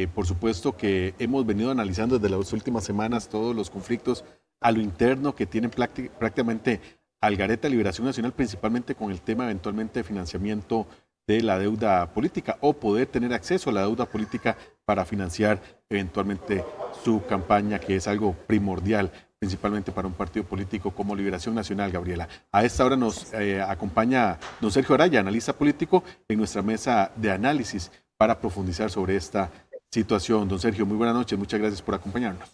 por supuesto que hemos venido analizando desde las últimas semanas todos los conflictos a lo interno que tienen prácticamente Algareta Liberación Nacional, principalmente con el tema eventualmente de financiamiento de la deuda política o poder tener acceso a la deuda política para financiar eventualmente su campaña, que es algo primordial, principalmente para un partido político como Liberación Nacional, Gabriela. A esta hora nos acompaña don Sergio Araya, analista político, en nuestra mesa de análisis para profundizar sobre esta situación. Don Sergio, muy buenas noches, muchas gracias por acompañarnos.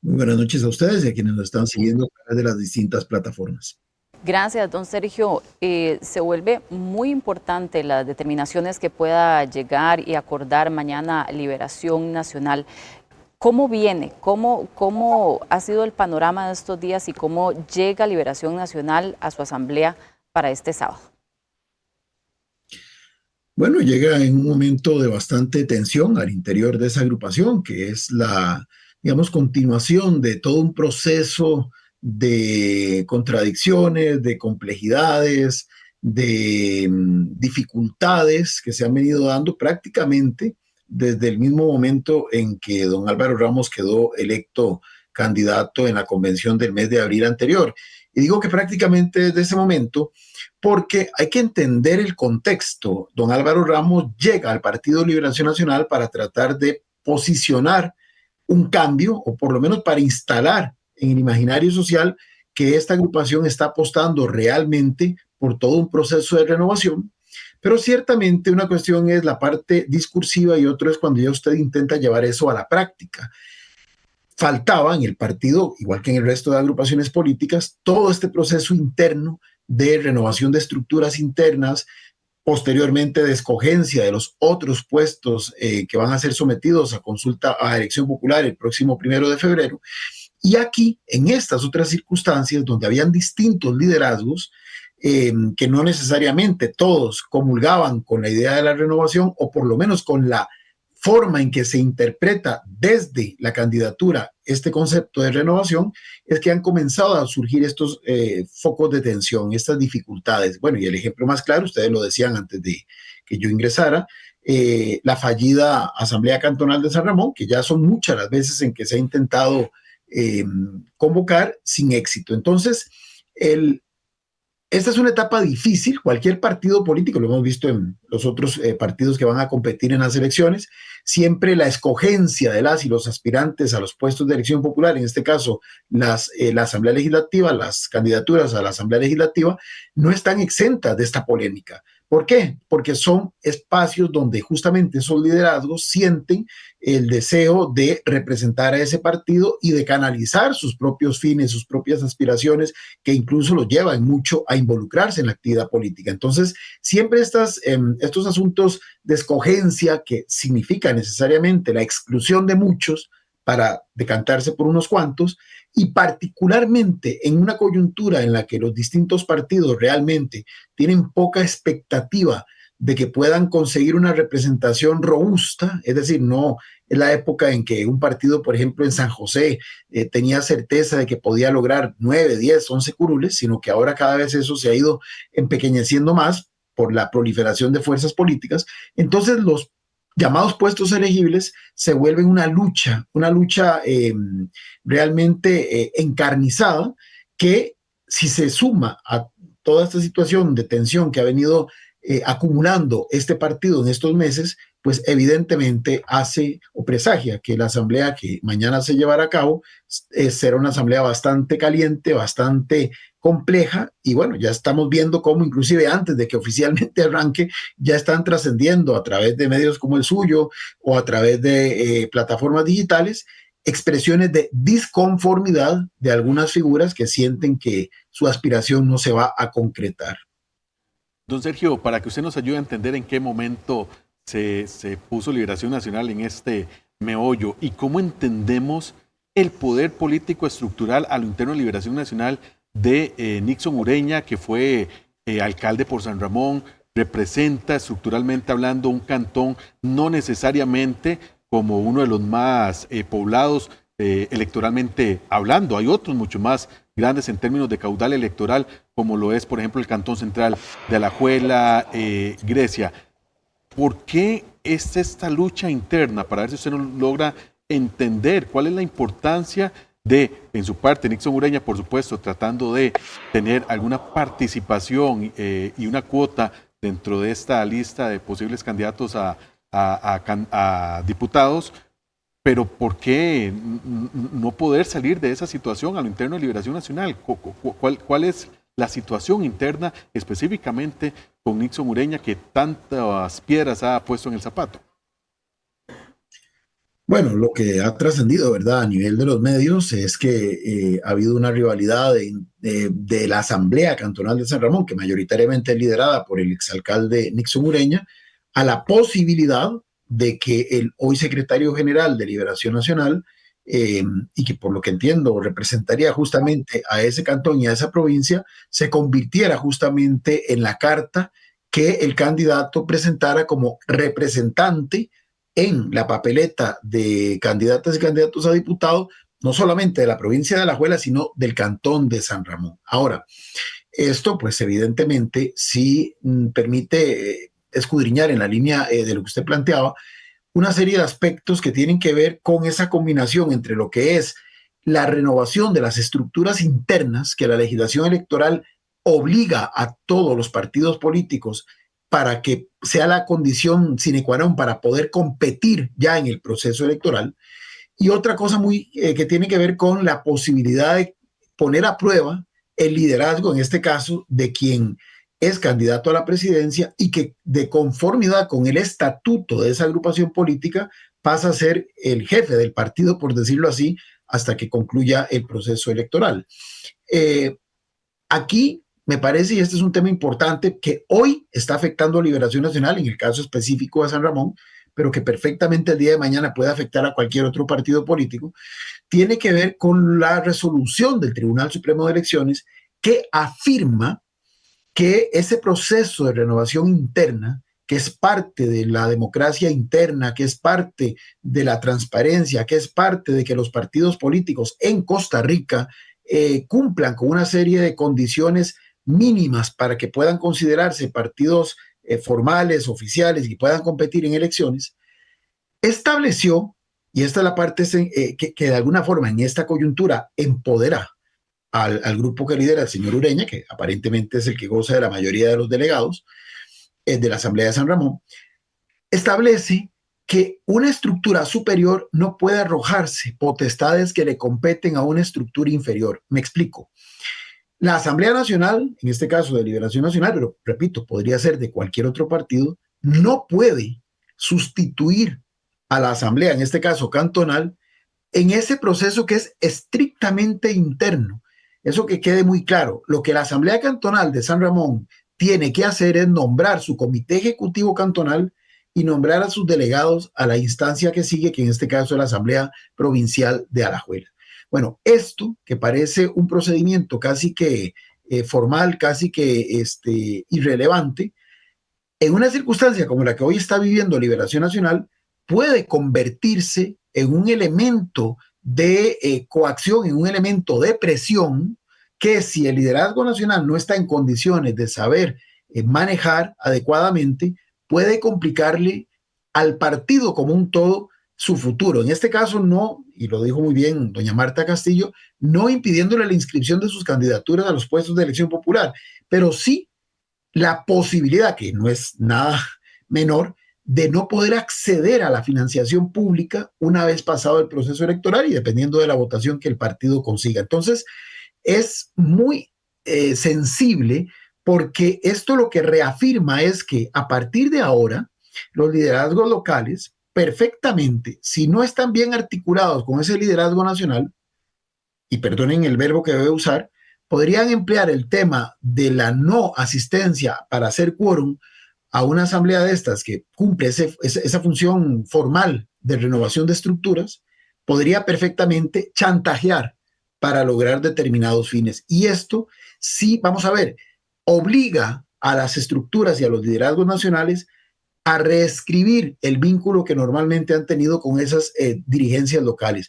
Muy buenas noches a ustedes y a quienes nos están siguiendo a través de las distintas plataformas. Gracias, don Sergio. Se vuelve muy importante las determinaciones que pueda llegar y acordar mañana Liberación Nacional. ¿Cómo viene? ¿Cómo ha sido el panorama de estos días y cómo llega Liberación Nacional a su asamblea para este sábado? Bueno, llega en un momento de bastante tensión al interior de esa agrupación, que es la, digamos, continuación de todo un proceso de contradicciones, de complejidades, de dificultades que se han venido dando prácticamente desde el mismo momento en que don Álvaro Ramos quedó electo candidato en la convención del mes de abril anterior. Y digo que prácticamente desde ese momento, porque hay que entender el contexto. Don Álvaro Ramos llega al Partido Liberación Nacional para tratar de posicionar un cambio, o por lo menos para instalar en el imaginario social que esta agrupación está apostando realmente por todo un proceso de renovación. Pero ciertamente una cuestión es la parte discursiva y otro es cuando ya usted intenta llevar eso a la práctica. Faltaba en el partido, igual que en el resto de agrupaciones políticas, todo este proceso interno de renovación de estructuras internas, posteriormente de escogencia de los otros puestos que van a ser sometidos a consulta a elección popular el próximo 1 de febrero. Y aquí, en estas otras circunstancias, donde habían distintos liderazgos, que no necesariamente todos comulgaban con la idea de la renovación, o por lo menos con la forma en que se interpreta desde la candidatura este concepto de renovación, es que han comenzado a surgir estos focos de tensión, estas dificultades. Bueno, y el ejemplo más claro, ustedes lo decían antes de que yo ingresara, la fallida Asamblea Cantonal de San Ramón, que ya son muchas las veces en que se ha intentado convocar sin éxito. Entonces, esta es una etapa difícil. Cualquier partido político, lo hemos visto en los otros partidos que van a competir en las elecciones, siempre la escogencia de las y los aspirantes a los puestos de elección popular, en este caso la Asamblea Legislativa, las candidaturas a la Asamblea Legislativa, no están exentas de esta polémica. ¿Por qué? Porque son espacios donde justamente esos liderazgos sienten el deseo de representar a ese partido y de canalizar sus propios fines, sus propias aspiraciones, que incluso los llevan mucho a involucrarse en la actividad política. Entonces, siempre estos asuntos de escogencia, que significa necesariamente la exclusión de muchos para decantarse por unos cuantos, y particularmente en una coyuntura en la que los distintos partidos realmente tienen poca expectativa de que puedan conseguir una representación robusta, es decir, no es la época en que un partido, por ejemplo, en San José, tenía certeza de que podía lograr 9, 10, 11 curules, sino que ahora cada vez eso se ha ido empequeñeciendo más por la proliferación de fuerzas políticas. Entonces los llamados puestos elegibles se vuelven una lucha realmente encarnizada, que si se suma a toda esta situación de tensión que ha venido acumulando este partido en estos meses, pues evidentemente hace o presagia que la asamblea que mañana se llevará a cabo será una asamblea bastante caliente, bastante compleja, y bueno, ya estamos viendo cómo inclusive antes de que oficialmente arranque, ya están trascendiendo a través de medios como el suyo o a través de plataformas digitales, expresiones de disconformidad de algunas figuras que sienten que su aspiración no se va a concretar. Don Sergio, para que usted nos ayude a entender en qué momento se puso Liberación Nacional en este meollo y cómo entendemos el poder político estructural a lo interno de Liberación Nacional de Nixon Ureña, que fue alcalde por San Ramón, representa estructuralmente hablando un cantón no necesariamente como uno de los más poblados electoralmente hablando. Hay otros mucho más grandes en términos de caudal electoral, como lo es, por ejemplo, el Cantón Central de Alajuela, Grecia. ¿por qué es esta lucha interna? Para ver si usted nos logra entender cuál es la importancia de, en su parte, Nixon Ureña, por supuesto, tratando de tener alguna participación y una cuota dentro de esta lista de posibles candidatos a diputados, pero ¿por qué no poder salir de esa situación a lo interno de Liberación Nacional? ¿Cuál es la situación interna específicamente con Nixon Ureña que tantas piedras ha puesto en el zapato? Bueno, lo que ha trascendido, ¿verdad?, a nivel de los medios es que ha habido una rivalidad de la Asamblea Cantonal de San Ramón, que mayoritariamente es liderada por el exalcalde Nixon Ureña, a la posibilidad de que el hoy secretario general de Liberación Nacional, y que por lo que entiendo representaría justamente a ese cantón y a esa provincia, se convirtiera justamente en la carta que el candidato presentara como representante en la papeleta de candidatas y candidatos a diputado, no solamente de la provincia de Alajuela, sino del cantón de San Ramón. Ahora, esto pues evidentemente sí permite escudriñar en la línea de lo que usted planteaba, una serie de aspectos que tienen que ver con esa combinación entre lo que es la renovación de las estructuras internas que la legislación electoral obliga a todos los partidos políticos para que sea la condición sine qua non para poder competir ya en el proceso electoral. Y otra cosa muy que tiene que ver con la posibilidad de poner a prueba el liderazgo, en este caso, de quien es candidato a la presidencia y que de conformidad con el estatuto de esa agrupación política pasa a ser el jefe del partido, por decirlo así, hasta que concluya el proceso electoral. Aquí me parece, y este es un tema importante, que hoy está afectando a Liberación Nacional, en el caso específico de San Ramón, pero que perfectamente el día de mañana puede afectar a cualquier otro partido político, tiene que ver con la resolución del Tribunal Supremo de Elecciones que afirma que ese proceso de renovación interna, que es parte de la democracia interna, que es parte de la transparencia, que es parte de que los partidos políticos en Costa Rica cumplan con una serie de condiciones mínimas para que puedan considerarse partidos formales, oficiales y puedan competir en elecciones, estableció, y esta es la parte que de alguna forma en esta coyuntura empodera al grupo que lidera el señor Ureña, que aparentemente es el que goza de la mayoría de los delegados de la Asamblea de San Ramón, establece que una estructura superior no puede arrojarse potestades que le competen a una estructura inferior. Me explico. La Asamblea Nacional, en este caso de Liberación Nacional, pero repito, podría ser de cualquier otro partido, no puede sustituir a la Asamblea, en este caso cantonal, en ese proceso que es estrictamente interno. Eso que quede muy claro. Lo que la Asamblea Cantonal de San Ramón tiene que hacer es nombrar su comité ejecutivo cantonal y nombrar a sus delegados a la instancia que sigue, que en este caso es la Asamblea Provincial de Alajuela. Bueno, esto que parece un procedimiento casi que formal, casi que irrelevante, en una circunstancia como la que hoy está viviendo Liberación Nacional, puede convertirse en un elemento de coacción, en un elemento de presión, que si el liderazgo nacional no está en condiciones de saber manejar adecuadamente, puede complicarle al partido como un todo su futuro. En este caso no, y lo dijo muy bien doña Marta Castillo, no impidiéndole la inscripción de sus candidaturas a los puestos de elección popular, pero sí la posibilidad, que no es nada menor, de no poder acceder a la financiación pública una vez pasado el proceso electoral y dependiendo de la votación que el partido consiga. Entonces, es muy sensible porque esto lo que reafirma es que a partir de ahora, los liderazgos locales perfectamente, si no están bien articulados con ese liderazgo nacional, y perdonen el verbo que voy a usar, podrían emplear el tema de la no asistencia para hacer quórum a una asamblea de estas que cumple esa función formal de renovación de estructuras, podría perfectamente chantajear para lograr determinados fines. Y esto sí, vamos a ver, obliga a las estructuras y a los liderazgos nacionales a reescribir el vínculo que normalmente han tenido con esas dirigencias locales.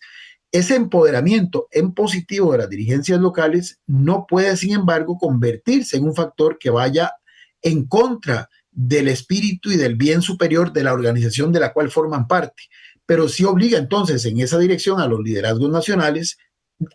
Ese empoderamiento en positivo de las dirigencias locales no puede, sin embargo, convertirse en un factor que vaya en contra del espíritu y del bien superior de la organización de la cual forman parte, pero sí obliga entonces en esa dirección a los liderazgos nacionales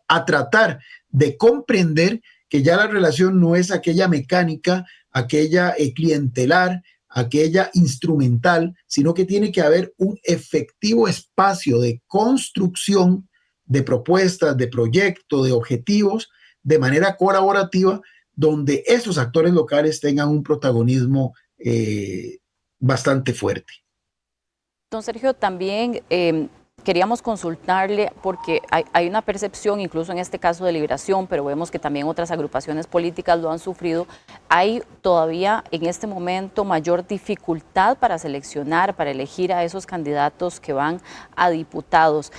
a tratar de comprender que ya la relación no es aquella mecánica, aquella clientelar, aquella instrumental, sino que tiene que haber un efectivo espacio de construcción de propuestas, de proyectos, de objetivos, de manera colaborativa, donde esos actores locales tengan un protagonismo bastante fuerte. Don Sergio, también queríamos consultarle porque hay una percepción, incluso en este caso de Liberación, pero vemos que también otras agrupaciones políticas lo han sufrido. Hay todavía en este momento mayor dificultad para seleccionar, para elegir a esos candidatos que van a diputados.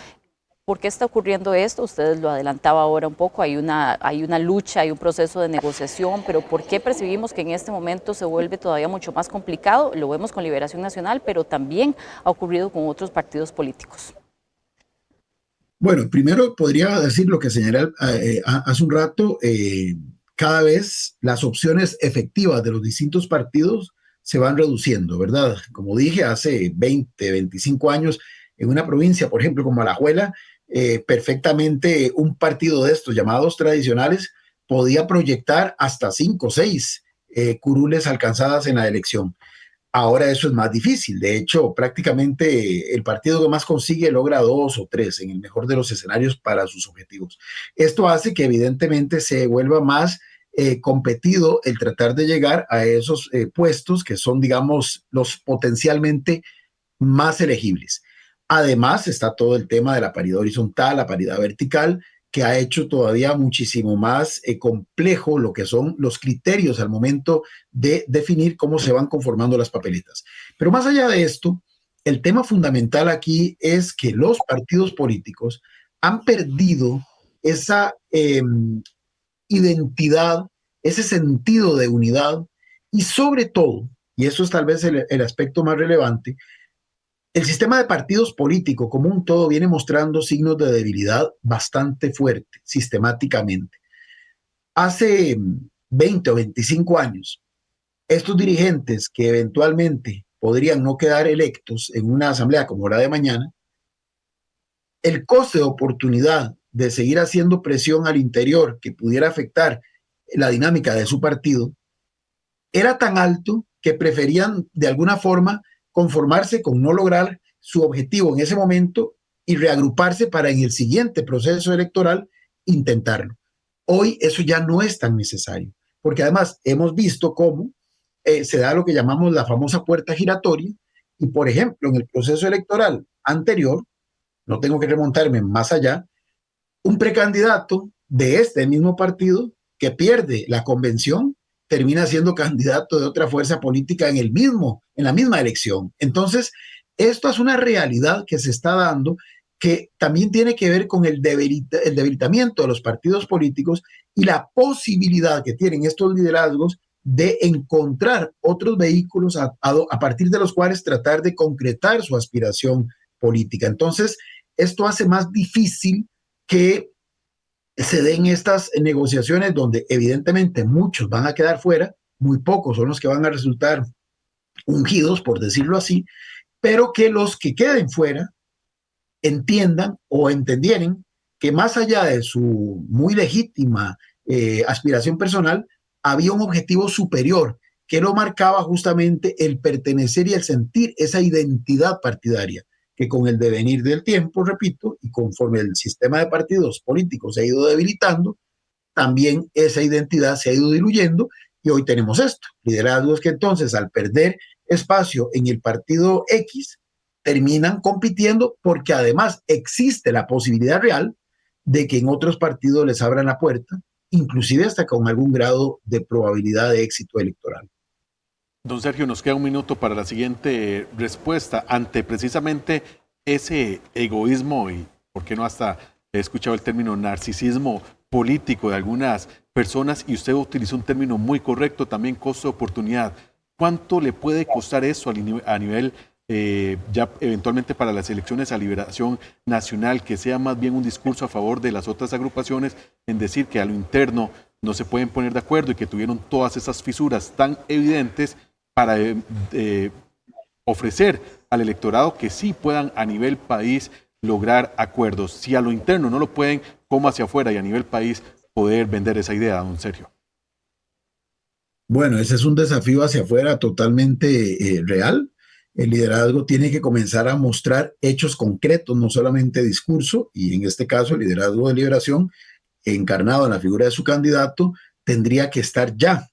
¿Por qué está ocurriendo esto? Ustedes lo adelantaba ahora un poco, hay una lucha, hay un proceso de negociación, pero ¿por qué percibimos que en este momento se vuelve todavía mucho más complicado? Lo vemos con Liberación Nacional, pero también ha ocurrido con otros partidos políticos. Bueno, primero podría decir lo que señalé hace un rato, cada vez las opciones efectivas de los distintos partidos se van reduciendo, ¿verdad? Como dije, hace 20, 25 años, en una provincia, por ejemplo, como Alajuela, perfectamente un partido de estos llamados tradicionales podía proyectar hasta 5 o 6 curules alcanzadas en la elección. Ahora eso es más difícil. De hecho, prácticamente el partido que más consigue logra 2 o 3 en el mejor de los escenarios para sus objetivos. Esto hace que evidentemente se vuelva más competido el tratar de llegar a esos puestos que son, digamos, los potencialmente más elegibles. Además, está todo el tema de la paridad horizontal, la paridad vertical, que ha hecho todavía muchísimo más complejo lo que son los criterios al momento de definir cómo se van conformando las papeletas. Pero más allá de esto, el tema fundamental aquí es que los partidos políticos han perdido esa identidad, ese sentido de unidad y sobre todo, y eso es tal vez el aspecto más relevante, el sistema de partidos políticos como un todo viene mostrando signos de debilidad bastante fuerte, sistemáticamente. Hace 20 o 25 años, estos dirigentes que eventualmente podrían no quedar electos en una asamblea como la de mañana, el coste de oportunidad de seguir haciendo presión al interior que pudiera afectar la dinámica de su partido era tan alto que preferían de alguna forma conformarse con no lograr su objetivo en ese momento y reagruparse para en el siguiente proceso electoral intentarlo. Hoy eso ya no es tan necesario, porque además hemos visto cómo se da lo que llamamos la famosa puerta giratoria y, por ejemplo, en el proceso electoral anterior, no tengo que remontarme más allá, un precandidato de este mismo partido que pierde la convención termina siendo candidato de otra fuerza política en la misma elección. Entonces, esto es una realidad que se está dando que también tiene que ver con el debilitamiento de los partidos políticos y la posibilidad que tienen estos liderazgos de encontrar otros vehículos a partir de los cuales tratar de concretar su aspiración política. Entonces, esto hace más difícil que se den estas negociaciones donde evidentemente muchos van a quedar fuera, muy pocos son los que van a resultar ungidos, por decirlo así, pero que los que queden fuera entiendan o entendieran que más allá de su muy legítima aspiración personal, había un objetivo superior que lo marcaba justamente el pertenecer y el sentir esa identidad partidaria, que con el devenir del tiempo, repito, y conforme el sistema de partidos políticos se ha ido debilitando, también esa identidad se ha ido diluyendo y hoy tenemos esto, liderazgos que entonces al perder espacio en el partido X, terminan compitiendo porque además existe la posibilidad real de que en otros partidos les abran la puerta, inclusive hasta con algún grado de probabilidad de éxito electoral. Don Sergio, nos queda un minuto para la siguiente respuesta. Ante precisamente ese egoísmo y, ¿por qué no hasta he escuchado el término narcisismo político de algunas personas? Y usted utilizó un término muy correcto también, costo de oportunidad. ¿Cuánto le puede costar eso a nivel ya eventualmente para las elecciones a Liberación Nacional, que sea más bien un discurso a favor de las otras agrupaciones en decir que a lo interno no se pueden poner de acuerdo y que tuvieron todas esas fisuras tan evidentes para ofrecer al electorado que sí puedan a nivel país lograr acuerdos. Si a lo interno no lo pueden, ¿cómo hacia afuera y a nivel país poder vender esa idea, don Sergio? Bueno, ese es un desafío hacia afuera totalmente real. El liderazgo tiene que comenzar a mostrar hechos concretos, no solamente discurso, y en este caso el liderazgo de liberación, encarnado en la figura de su candidato, tendría que estar ya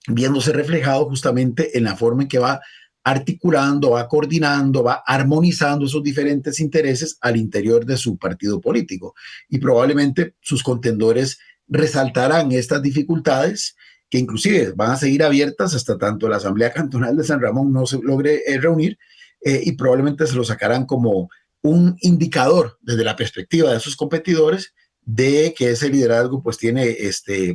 viéndose reflejado justamente en la forma en que va articulando, va coordinando, va armonizando esos diferentes intereses al interior de su partido político. Y probablemente sus contendores resaltarán estas dificultades que inclusive van a seguir abiertas hasta tanto la Asamblea Cantonal de San Ramón no se logre reunir y probablemente se lo sacarán como un indicador desde la perspectiva de sus competidores de que ese liderazgo pues tiene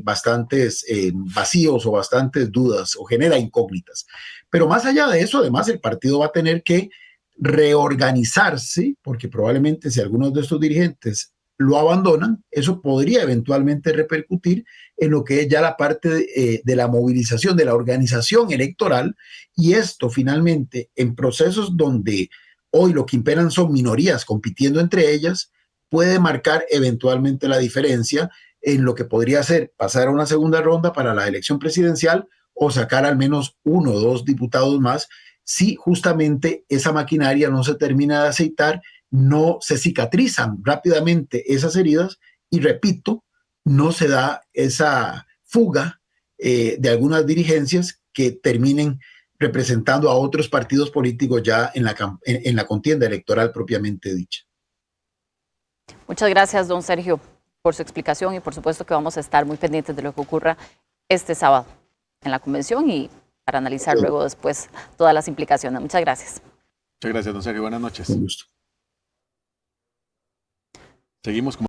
bastantes vacíos o bastantes dudas o genera incógnitas. Pero más allá de eso, además, el partido va a tener que reorganizarse, porque probablemente si algunos de estos dirigentes lo abandonan, eso podría eventualmente repercutir en lo que es ya la parte de la movilización, de la organización electoral, y esto finalmente en procesos donde hoy lo que imperan son minorías compitiendo entre ellas, puede marcar eventualmente la diferencia en lo que podría ser pasar a una segunda ronda para la elección presidencial o sacar al menos 1 o 2 diputados más si justamente esa maquinaria no se termina de aceitar, no se cicatrizan rápidamente esas heridas y repito, no se da esa fuga de algunas dirigencias que terminen representando a otros partidos políticos ya en la contienda electoral propiamente dicha. Muchas gracias, don Sergio, por su explicación y por supuesto que vamos a estar muy pendientes de lo que ocurra este sábado en la convención y para analizar luego después todas las implicaciones. Muchas gracias. Muchas gracias, don Sergio. Buenas noches. Con gusto. Seguimos con